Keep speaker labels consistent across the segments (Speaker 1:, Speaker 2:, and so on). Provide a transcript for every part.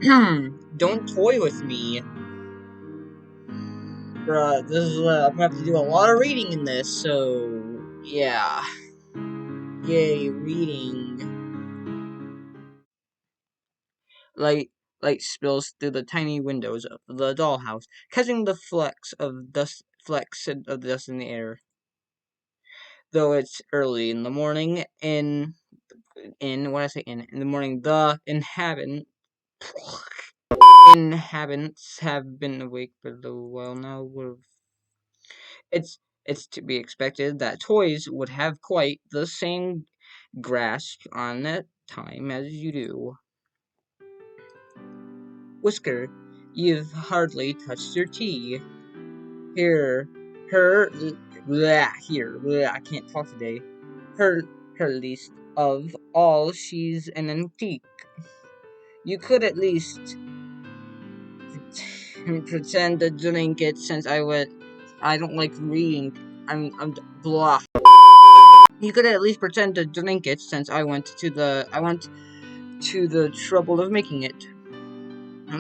Speaker 1: Don't toy with me. Bruh, this is, I'm gonna have to do a lot of reading in this, so, yeah. Yay, reading. Light spills through the tiny windows of the dollhouse, catching the flecks of dust in the air. Though it's early in the morning, in the morning, the inhabitants have been awake for a little while now. It's it's to be expected that toys would have quite the same grasp on that time as you do. Whisker, you've hardly touched your tea. Here, I can't talk today. Her, her least of all, she's an antique. You could at least pretend to drink it since I don't like reading. I'm blah. You could at least pretend to drink it since I went to the trouble of making it.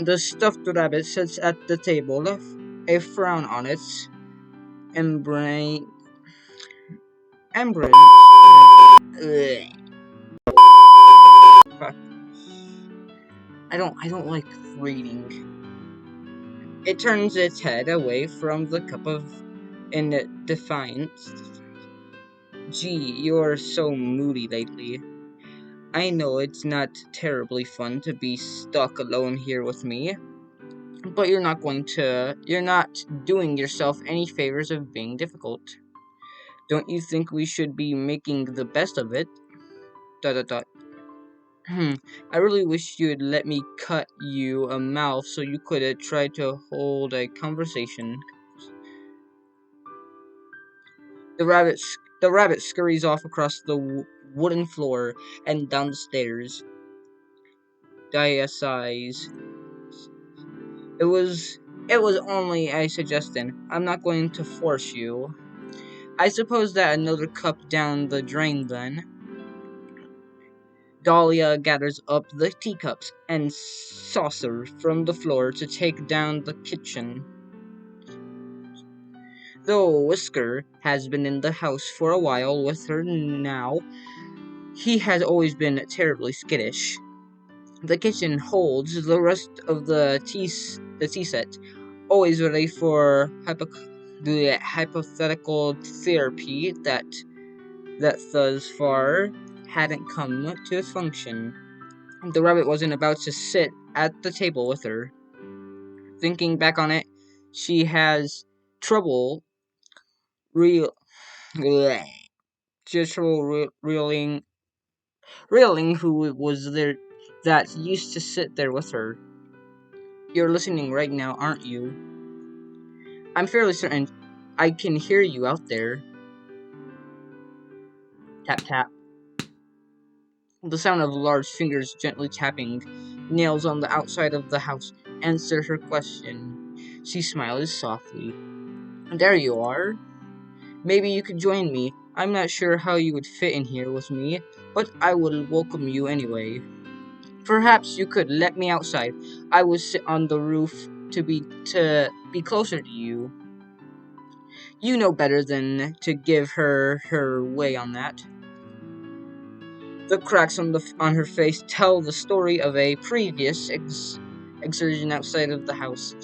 Speaker 1: The stuffed rabbit sits at the table, a frown on its embrane. Embrane. Fuck. I don't like reading. It turns its head away from the cup in defiance. Gee, you're so moody lately. I know it's not terribly fun to be stuck alone here with me, but you're not doing yourself any favors of being difficult. Don't you think we should be making the best of it? Dot dot dot. I really wish you'd let me cut you a mouth so you could try to hold a conversation. The rabbit scurries off across the wooden floor and down the stairs. Dia sighs. It was it was only a suggestion. I'm not going to force you. I suppose that another cup down the drain then. Dahlia gathers up the teacups and saucer from the floor to take down the kitchen. Though Whisker has been in the house for a while with her now, he has always been terribly skittish. The kitchen holds the rest of the tea set, always ready for the hypothetical therapy that thus far hadn't come to function. The rabbit wasn't about to sit at the table with her. Thinking back on it, she has trouble real she has trouble reeling who was there that used to sit there with her. You're listening right now, aren't you? I'm fairly certain I can hear you out there. Tap tap. The sound of large fingers gently tapping nails on the outside of the house answered her question. She smiled softly. There you are. Maybe you could join me. I'm not sure how you would fit in here with me, but I would welcome you anyway. Perhaps you could let me outside. I would sit on the roof to be closer to you. You know better than to give her way on that. The cracks on her face tell the story of a previous excursion outside of the house.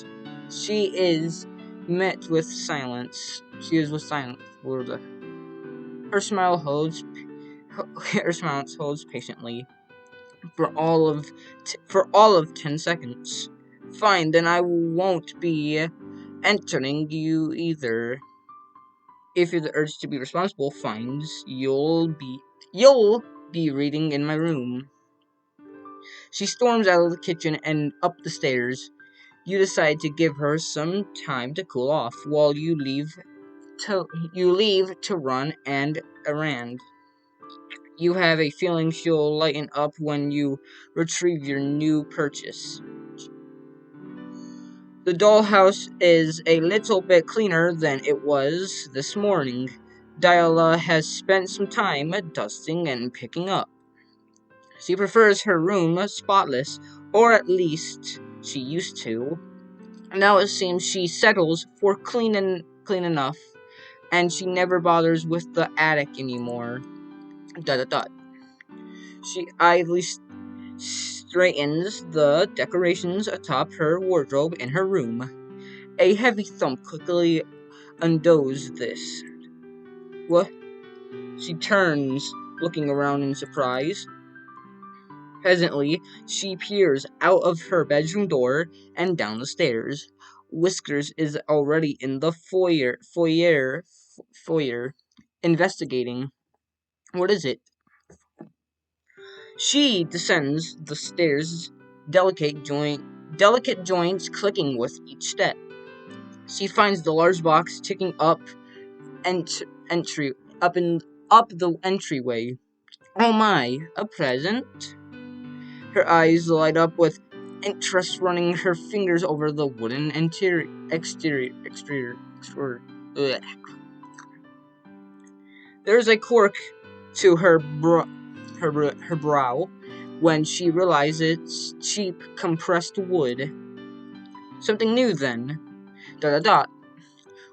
Speaker 1: She is met with silence. She is with silence. Her smile holds. Her smile holds patiently for all of 10 seconds. Fine, then I won't be entering you either. If the urge to be responsible finds you'll be reading in my room. She storms out of the kitchen and up the stairs. You decide to give her some time to cool off while you leave to run and errand. You have a feeling she'll lighten up when you retrieve your new purchase. The dollhouse is a little bit cleaner than it was this morning. Diala has spent some time dusting and picking up. She prefers her room spotless Or at least she used to. Now it seems she settles for clean enough, and she never bothers with the attic anymore. Dot dot dot. She idly straightens the decorations atop her wardrobe in her room. A heavy thump quickly undoes this. What? She turns, looking around in surprise. Presently, she peers out of her bedroom door and down the stairs. Whiskers is already in the foyer, investigating. What is it? She descends the stairs, delicate joints clicking with each step. She finds the large box ticking up entry up the entryway. Oh my, a present? Her eyes light up with interest, running her fingers over the wooden exterior. Ugh. There's a quirk to her brow when she realizes it's cheap compressed wood. Something new then. Dot dot dot.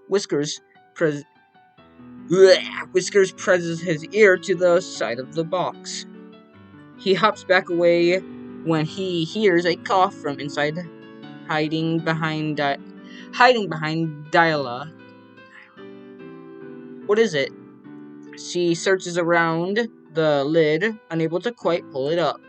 Speaker 1: Whiskers pres- Whiskers presses his ear to the side of the box. He hops back away when he hears a cough from inside, hiding behind Dahlia. What is it? She searches around the lid, unable to quite pull it up.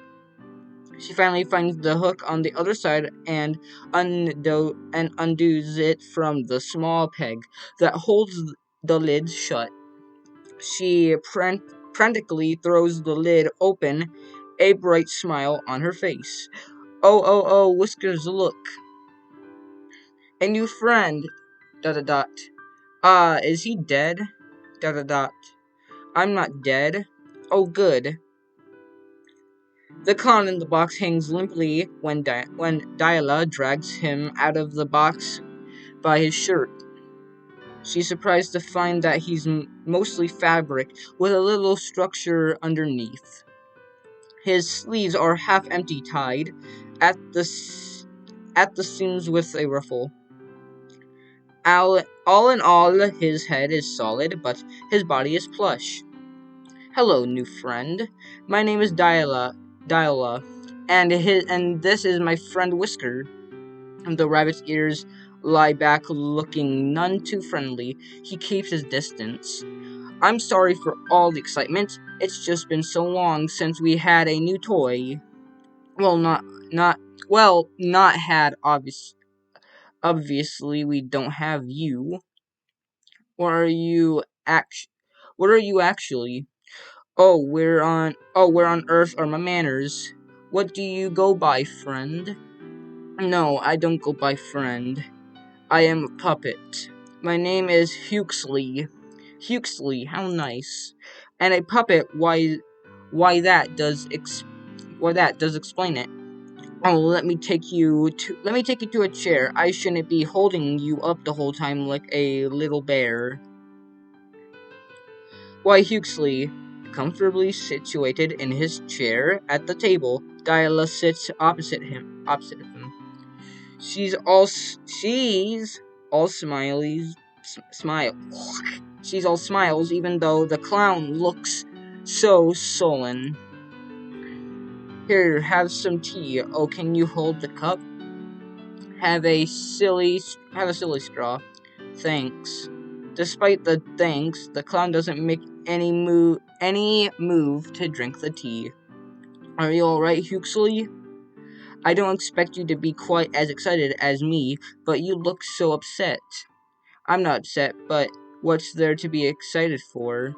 Speaker 1: She finally finds the hook on the other side and undoes it from the small peg that holds the lid shut. She frantically throws the lid open, a bright smile on her face. Oh, Whiskers, look. A new friend. Dot dot dot. Is he dead? Dot dot dot. I'm not dead. Oh, good. The clown in the box hangs limply when Dahlia drags him out of the box by his shirt. She's surprised to find that he's mostly fabric with a little structure underneath. His sleeves are half empty, tied at the seams with a ruffle. All in all, his head is solid, but his body is plush. Hello, new friend. My name is Dahlia, and this is my friend Whisker. The rabbit's ears lie back, looking none too friendly. He keeps his distance. I'm sorry for all the excitement. It's just been so long since we had a new toy. Well, not had, obviously we don't have you. What are you What are you actually? Where on earth are my manners? What do you go by, friend? No, I don't go by friend. I am a puppet. My name is Huxley. Huxley, how nice. And a puppet, why that does explain it. Oh, let me take you to a chair. I shouldn't be holding you up the whole time like a little bear. Why, Huxley, comfortably situated in his chair at the table, Dahlia sits opposite him. She's all smile. She's all smiles, even though the clown looks so sullen. Here, have some tea. Oh, can you hold the cup? Have a silly straw. Thanks. Despite the thanks, the clown doesn't make any move to drink the tea. Are you alright, Huxley? I don't expect you to be quite as excited as me, but you look so upset. I'm not upset, but what's there to be excited for?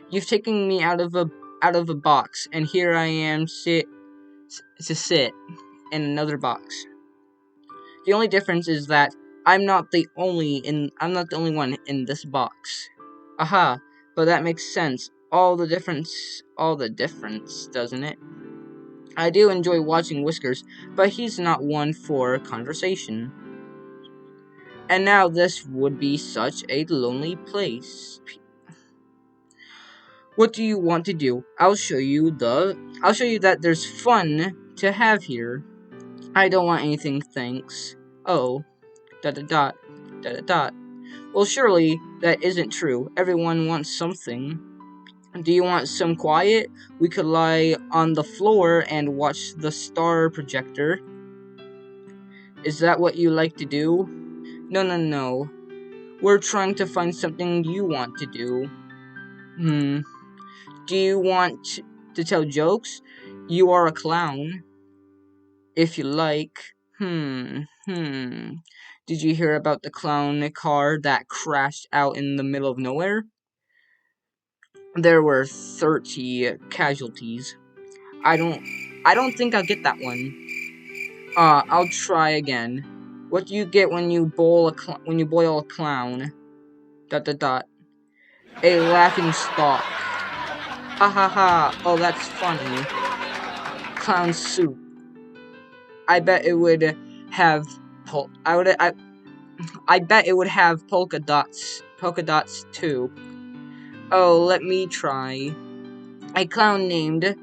Speaker 1: You've taken me out of a box, and here I am to sit in another box. The only difference is that I'm not the only one in this box. Aha, but that makes sense. All the difference, doesn't it? I do enjoy watching Whiskers, but he's not one for conversation. And now this would be such a lonely place. What do you want to do? I'll show you that there's fun to have here? I don't want anything, thanks. Oh, dot dot dot, dot dot dot. Well, surely that isn't true. Everyone wants something. Do you want some quiet? We could lie on the floor and watch the star projector. Is that what you like to do? No, no, no. We're trying to find something you want to do. Do you want to tell jokes? You are a clown. If you like. Did you hear about the clown car that crashed out in the middle of nowhere? There were 30 casualties. I don't think I'll get that one. I'll try again. What do you get when you boil a clown? Dot dot dot. A laughing stock. Ha ha ha. Oh, that's funny. Clown soup. I bet it would have I bet it would have polka dots. Polka dots too. Oh, let me try. A clown named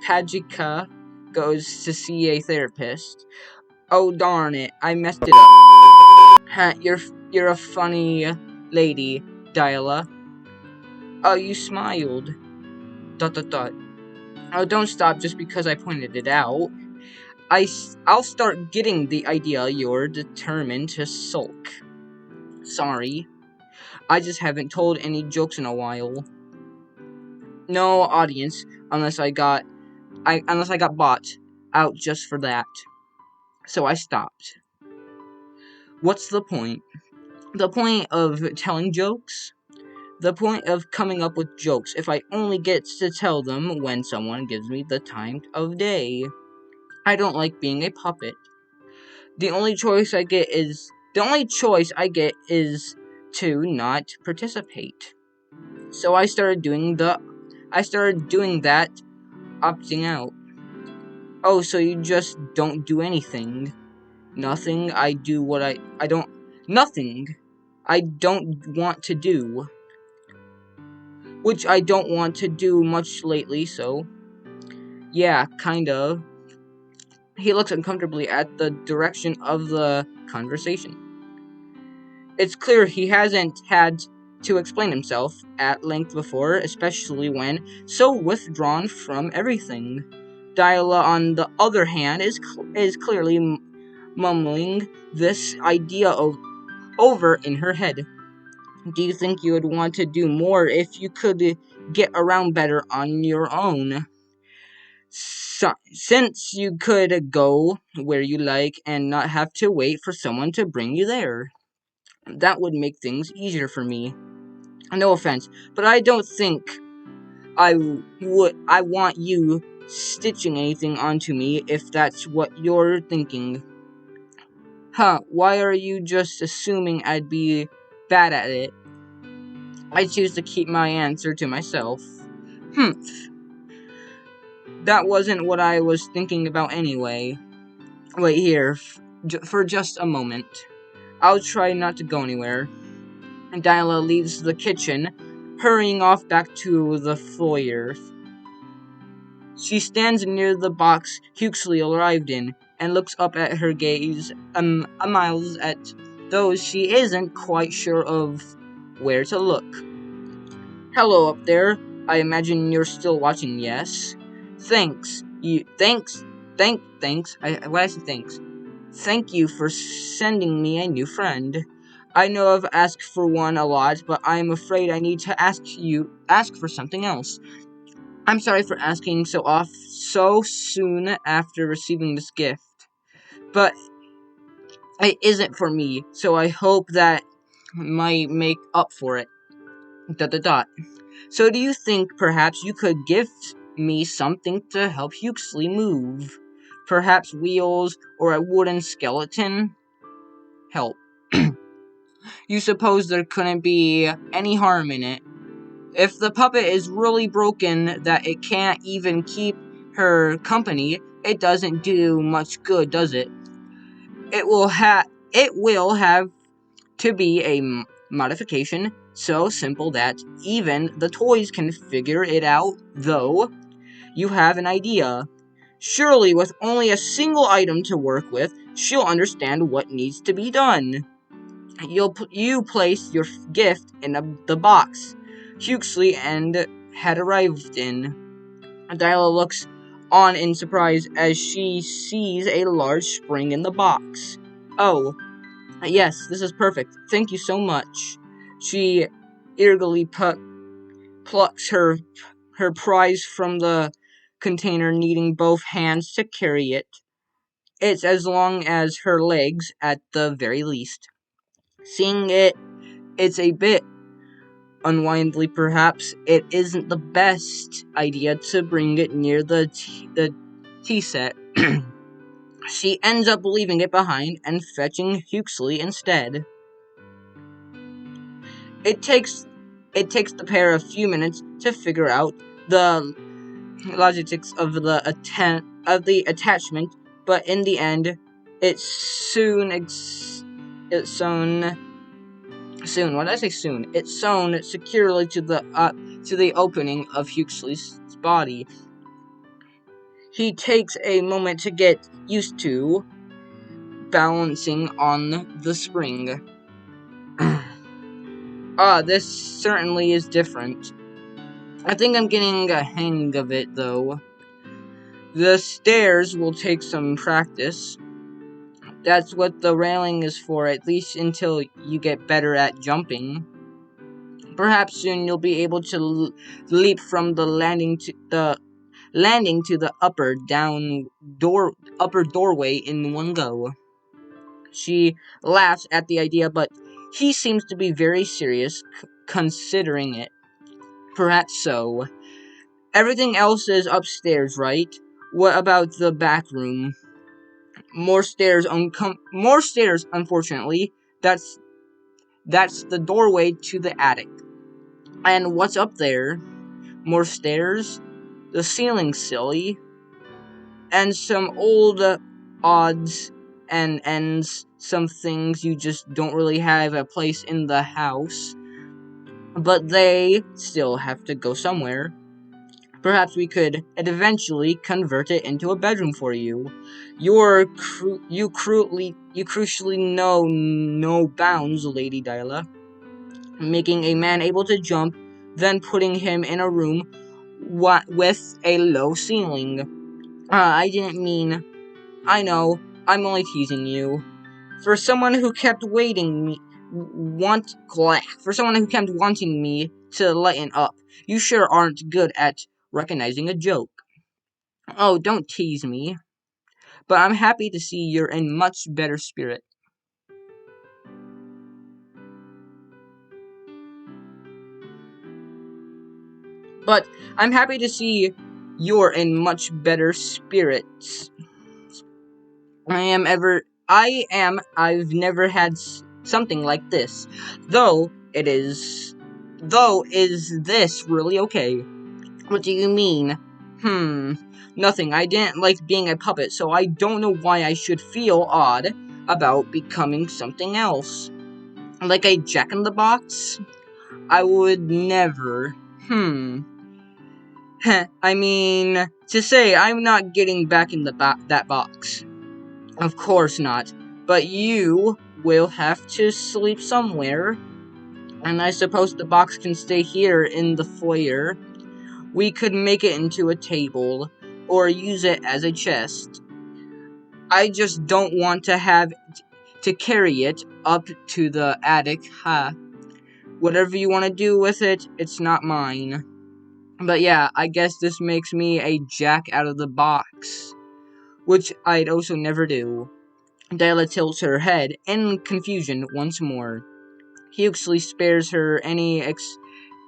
Speaker 1: Pajika goes to see a therapist. Oh darn it, I messed it up. You're a funny lady, Dahlia. Oh, you smiled. Dot dot dot. Oh, don't stop just because I pointed it out. I'll start getting the idea you're determined to sulk. Sorry, I just haven't told any jokes in a while. No audience unless I got bought out just for that. So I stopped. What's the point? The point of telling jokes? The point of coming up with jokes if I only get to tell them when someone gives me the time of day. I don't like being a puppet. The only choice I get is to not participate. So I started doing that, opting out. Oh, so you just don't do anything. Nothing. Nothing. I don't want to do. Which I don't want to do much lately, so. Yeah, kind of. He looks uncomfortably at the direction of the conversation. It's clear he hasn't had to explain himself at length before, especially when so withdrawn from everything. Dahlia, on the other hand, is clearly mumbling this idea over in her head. Do you think you would want to do more if you could get around better on your own? Since you could go where you like and not have to wait for someone to bring you there. That would make things easier for me. No offense, but I don't think I want you stitching anything onto me if that's what you're thinking. Huh, why are you just assuming I'd be bad at it? I choose to keep my answer to myself. That wasn't what I was thinking about anyway. Wait here, for just a moment. I'll try not to go anywhere. And Dahlia leaves the kitchen, hurrying off back to the foyer. She stands near the box Huxley arrived in, and looks up at her gaze, a miles at those she isn't quite sure of where to look. Hello up there. I imagine you're still watching, yes? Thanks. Thanks. Thanks. Why I say thanks? Thank you for sending me a new friend. I know I've asked for one a lot, but I'm afraid I need to ask for something else. I'm sorry for asking so soon after receiving this gift, but it isn't for me, so I hope that might make up for it. ... So do you think perhaps you could gift me something to help Huxley move? Perhaps wheels or a wooden skeleton? Help. You suppose there couldn't be any harm in it? If the puppet is really broken that it can't even keep her company, it doesn't do much good, does it? It will have to be a modification so simple that even the toys can figure it out, though. You have an idea. Surely, with only a single item to work with, she'll understand what needs to be done. You place your gift in the box Huxley and had arrived in. Dahlia looks on in surprise as she sees a large spring in the box. Oh, yes, this is perfect. Thank you so much. She eagerly plucks her prize from the container, needing both hands to carry it. It's as long as her legs, at the very least. Seeing it's a bit unwindly perhaps, it isn't the best idea to bring it near the tea set. She ends up leaving it behind and fetching Huxley instead. It takes the pair a few minutes to figure out the logistics of the attachment, but in the end, it's soon. What did I say soon? It's sewn securely to the opening of Huxley's body. He takes a moment to get used to balancing on the spring. This certainly is different. I think I'm getting a hang of it, though. The stairs will take some practice. That's what the railing is for, at least until you get better at jumping. Perhaps soon you'll be able to leap from the landing to the upper doorway in one go. She laughs at the idea, but he seems to be very serious considering it. Perhaps so. Everything else is upstairs, right? What about the back room? More stairs, unfortunately. That's the doorway to the attic. And what's up there? More stairs? The ceiling's silly. And some old odds and ends, some things you just don't really have a place in the house. But they still have to go somewhere. Perhaps we could eventually convert it into a bedroom for you. You crucially know no bounds, Lady Dahlia. Making a man able to jump, then putting him in a room with a low ceiling. I didn't mean. I know, I'm only teasing you. For someone who kept wanting me to lighten up, you sure aren't good at recognizing a joke. Oh, don't tease me. But I'm happy to see you're in much better spirit. But I'm happy to see you're in much better spirits. I've never had something like this. Is this really okay? What do you mean? Nothing. I didn't like being a puppet, so I don't know why I should feel odd about becoming something else. Like a jack-in-the-box? I would never. I mean, to say I'm not getting back in that box. Of course not. But you will have to sleep somewhere. And I suppose the box can stay here in the foyer. We could make it into a table, or use it as a chest. I just don't want to have to carry it up to the attic, Whatever you want to do with it, it's not mine. But yeah, I guess this makes me a jack out of the box, which I'd also never do. Dahlia tilts her head in confusion once more. Huxley spares her any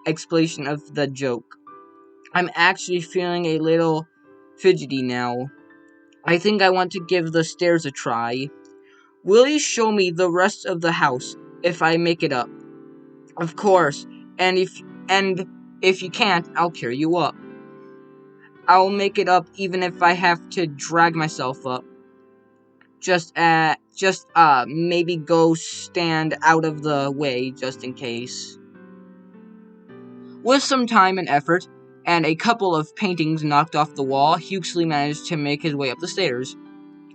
Speaker 1: explanation of the joke. I'm actually feeling a little fidgety now. I think I want to give the stairs a try. Will you show me the rest of the house if I make it up? Of course, and if you can't, I'll carry you up. I'll make it up even if I have to drag myself up. Maybe go stand out of the way just in case. With some time and effort, and a couple of paintings knocked off the wall, Huxley managed to make his way up the stairs.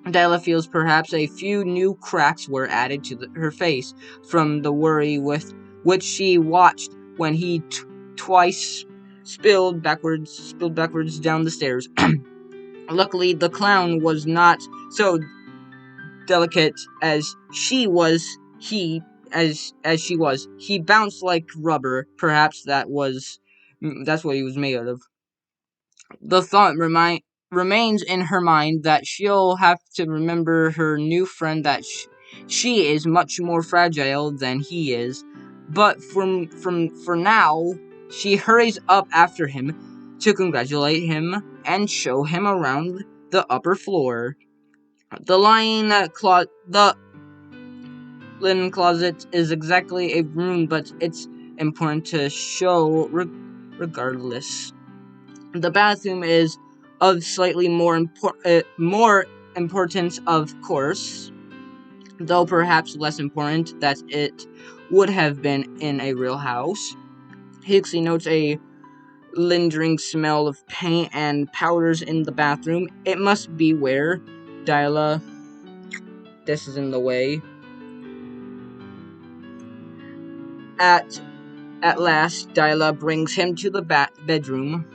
Speaker 1: Dahlia feels perhaps a few new cracks were added to her face from the worry with which she watched when he twice spilled backwards down the stairs. Luckily, the clown was not so delicate as she was. She was. He bounced like rubber. Perhaps that's what he was made out of. The thought remains in her mind that she'll have to remember her new friend that she is much more fragile than he is. But for now, she hurries up after him to congratulate him and show him around the upper floor. The linen closet is exactly a room, but it's important to show regardless. The bathroom is of slightly more importance, of course, though perhaps less important that it would have been in a real house. Huxley notes a lingering smell of paint and powders in the bathroom. It must be where Dahlia. This is in the way. At last, Dahlia brings him to the bedroom.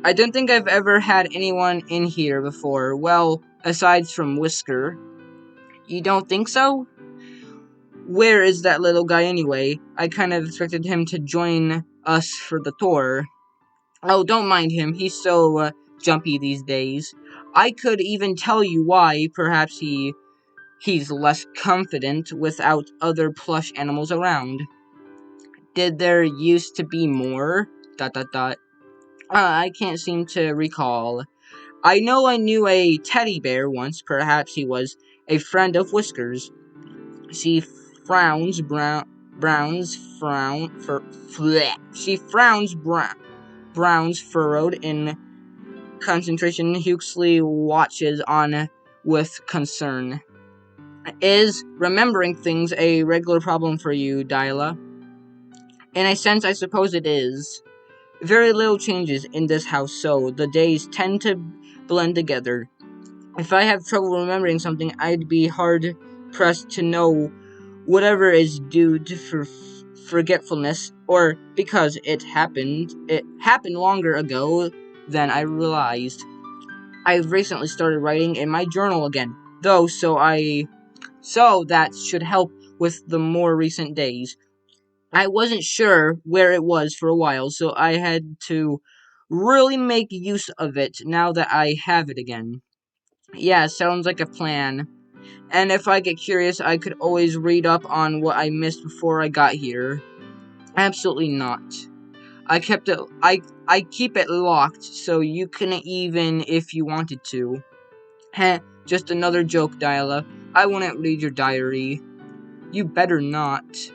Speaker 1: I don't think I've ever had anyone in here before. Well, aside from Whisker. You don't think so? Where is that little guy anyway? I kind of expected him to join us for the tour. Oh, don't mind him. He's so jumpy these days. I could even tell you why. Perhaps he's less confident without other plush animals around. Did there used to be more? ... I can't seem to recall. I know I knew a teddy bear once. Perhaps he was a friend of Whisker's. She frowns browns browns furrowed in concentration. Huxley watches on with concern. Is remembering things a regular problem for you, Dahlia? In a sense, I suppose it is. Very little changes in this house, so the days tend to blend together. If I have trouble remembering something, I'd be hard pressed to know whatever is due to forgetfulness, or because it happened longer ago than I realized. I've recently started writing in my journal again, though, so that should help with the more recent days. I wasn't sure where it was for a while, so I had to really make use of it now that I have it again. Yeah, sounds like a plan. And if I get curious, I could always read up on what I missed before I got here. Absolutely not. I keep it locked, so you couldn't even if you wanted to. Heh, just another joke, Dahlia. I wouldn't read your diary. You better not.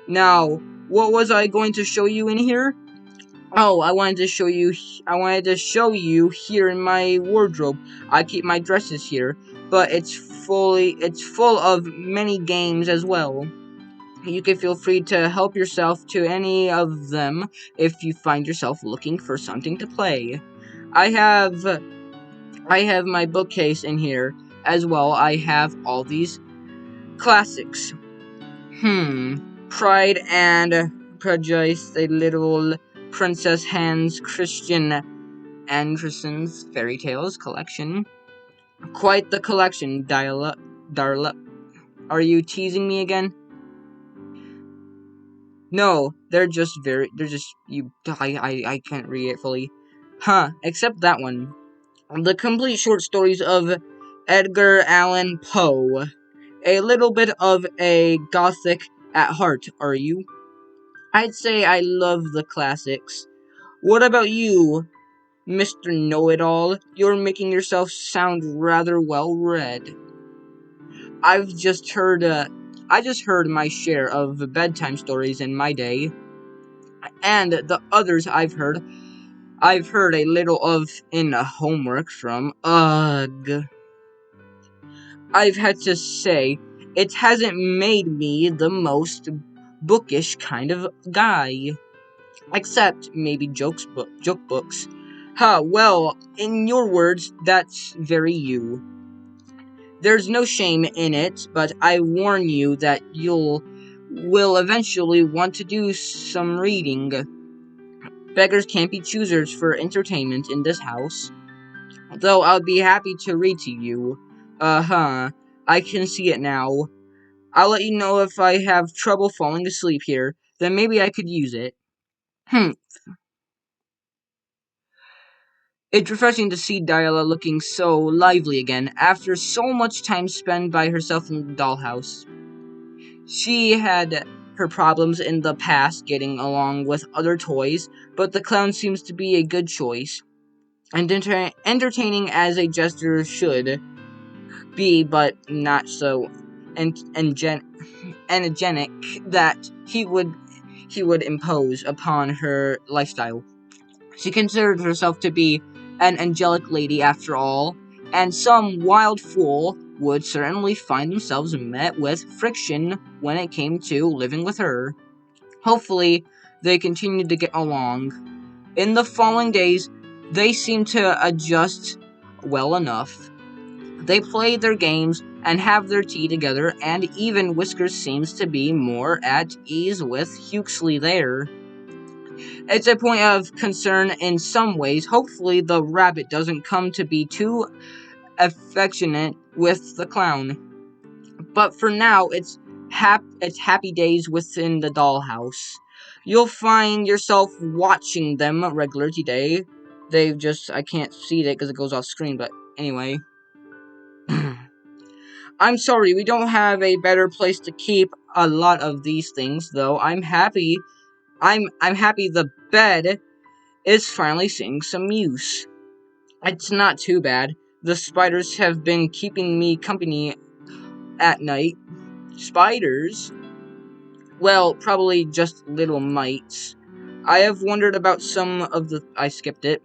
Speaker 1: Now, what was I going to show you in here? Oh, I wanted to show you here in my wardrobe. I keep my dresses here, but it's full of many games as well. You can feel free to help yourself to any of them if you find yourself looking for something to play. I have my bookcase in here as well. I have all these classics. Pride and Prejudice, a little Princess Hans Christian Andersen's fairy tales collection. Quite the collection, Darla. Are you teasing me again? No, they're just I can't read it fully. Except that one. The complete short stories of Edgar Allan Poe. A little bit of a gothic at heart, are you? I'd say I love the classics. What about you, Mr. Know-It-All? You're making yourself sound rather well-read. I just heard my share of bedtime stories in my day, and the others I've heard a little of in homework from. Ugh. I've had to say, it hasn't made me the most bookish kind of guy. Except maybe joke books. Well, in your words, that's very you. There's no shame in it, but I warn you that will eventually want to do some reading. Beggars can't be choosers for entertainment in this house. Though I'll be happy to read to you. Uh-huh. I can see it now. I'll let you know if I have trouble falling asleep here. Then maybe I could use it. Hmm. It's refreshing to see Dahlia looking so lively again after so much time spent by herself in the dollhouse. She had her problems in the past getting along with other toys, but the clown seems to be a good choice. And entertaining as a jester should be, but not so energetic that he would impose upon her lifestyle. She considered herself to be an angelic lady after all, and some wild fool would certainly find themselves met with friction when it came to living with her. Hopefully, they continued to get along. In the following days, they seemed to adjust well enough. They play their games and have their tea together, and even Whiskers seems to be more at ease with Huxley there. It's a point of concern in some ways. Hopefully the rabbit doesn't come to be too affectionate with the clown. But for now, it's happy days within the dollhouse. You'll find yourself watching them regular today. I can't see it because it goes off screen, but anyway. I'm sorry, we don't have a better place to keep a lot of these things, though. I'm happy the bed is finally seeing some use. It's not too bad. The spiders have been keeping me company at night. Spiders? Well, probably just little mites. I have wondered about some of the... I skipped it.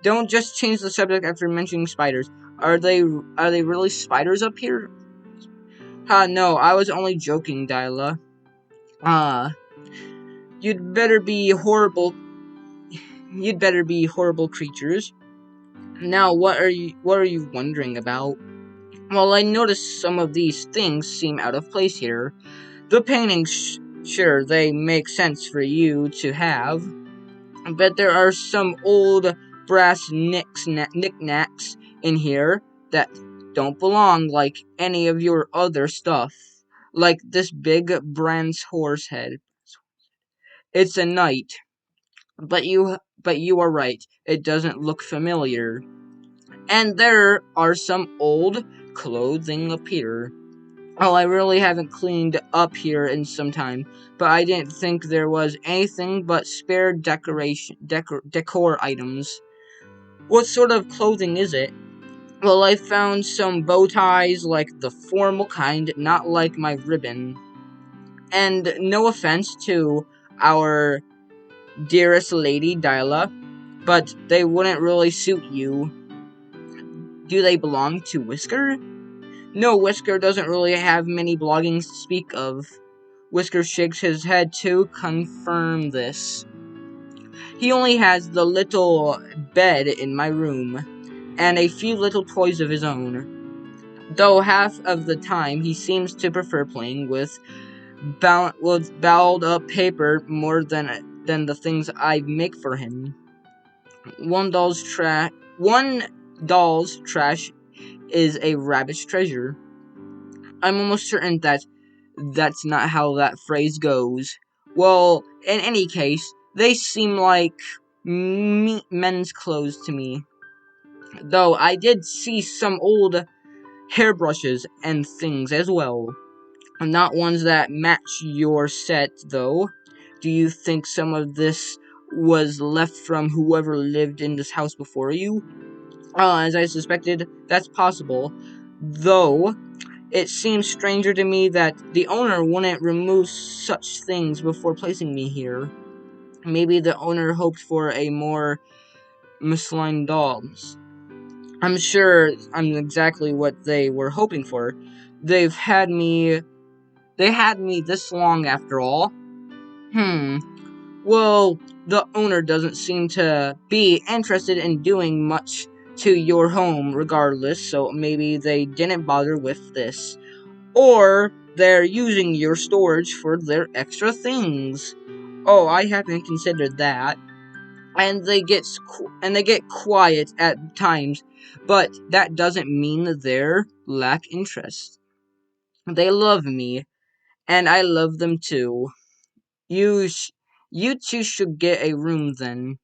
Speaker 1: Don't just change the subject after mentioning spiders. Are they really spiders up here? No, I was only joking, Dahlia. Ah, you'd better be horrible. You'd better be horrible creatures. Now, what are you wondering about? Well, I noticed some of these things seem out of place here. The paintings, sure, they make sense for you to have, but there are some old brass knickknacks in here that don't belong like any of your other stuff. Like this big bronze horse head. It's a knight, but you are right. It doesn't look familiar. And there are some old clothing up here. Oh, I really haven't cleaned up here in some time, but I didn't think there was anything but spare decor items. What sort of clothing is it? Well, I found some bow ties, like the formal kind, not like my ribbon. And no offense to our dearest lady, Dahlia, but they wouldn't really suit you. Do they belong to Whisker? No, Whisker doesn't really have many bloggings to speak of. Whisker shakes his head to confirm this. He only has the little bed in my room, and a few little toys of his own. Though half of the time he seems to prefer playing with balled up paper more than the things I make for him. One doll's trash is a rabbit's treasure. I'm almost certain that's not how that phrase goes. Well, in any case, they seem like men's clothes to me. Though I did see some old hairbrushes and things as well. Not ones that match your set, though. Do you think some of this was left from whoever lived in this house before you? As I suspected, that's possible. Though, it seems stranger to me that the owner wouldn't remove such things before placing me here. Maybe the owner hoped for a more misaligned dolls. I'm sure I'm exactly what they were hoping for. They've had me... They had me this long after all. Hmm. Well, the owner doesn't seem to be interested in doing much to your home regardless, so maybe they didn't bother with this. Or they're using your storage for their extra things. Oh, I haven't considered that. And they get quiet at times, but that doesn't mean they're lack interest. They love me, and I love them too. You sh- you two should get a room then,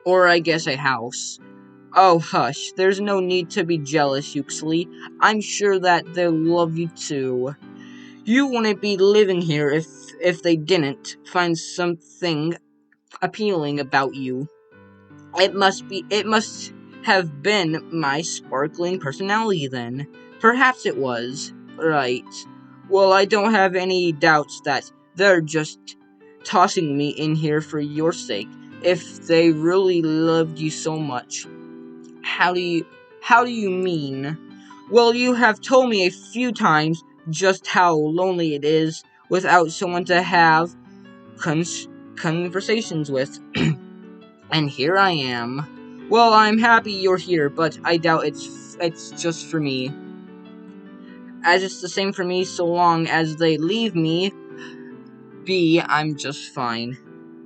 Speaker 1: or I guess a house. Oh hush, there's no need to be jealous, Huxley. I'm sure that they'll love you too. You wouldn't be living here if they didn't find something appealing about you. It must have been my sparkling personality then. Perhaps it was. Right. Well, I don't have any doubts that they're just tossing me in here for your sake. If they really loved you so much. How do you how do you mean? Well, you have told me a few times just how lonely it is without someone to have conversations with. And here I am. Well, I'm happy you're here, but I doubt it's just for me. As it's the same for me, so long as they leave me be, I'm just fine.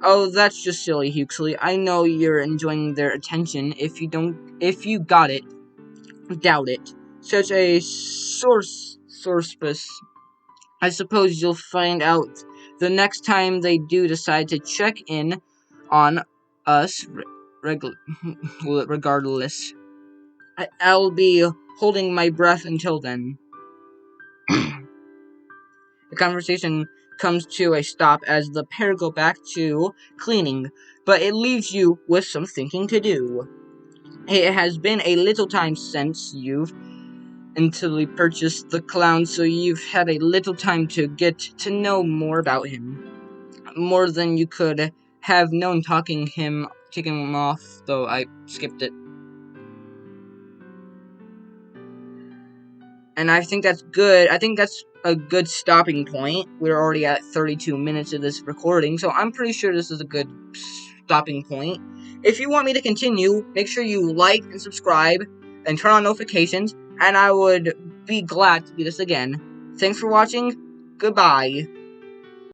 Speaker 1: Oh, that's just silly, Huxley. I know you're enjoying their attention. If you got it, doubt it. Such a source. I suppose you'll find out the next time they do decide to check in on us. Reg- Regardless. I'll be holding my breath until then. The conversation comes to a stop as the pair go back to cleaning, but it leaves you with some thinking to do. It has been a little time since you've until we purchased the clown, so you've had a little time to get to know more about him. More than you could have known taking him off, though I skipped it. And I think that's good. I think that's a good stopping point. We're already at 32 minutes of this recording, so I'm pretty sure this is a good stopping point. If you want me to continue, make sure you like and subscribe and turn on notifications, and I would be glad to do this again. Thanks for watching. Goodbye.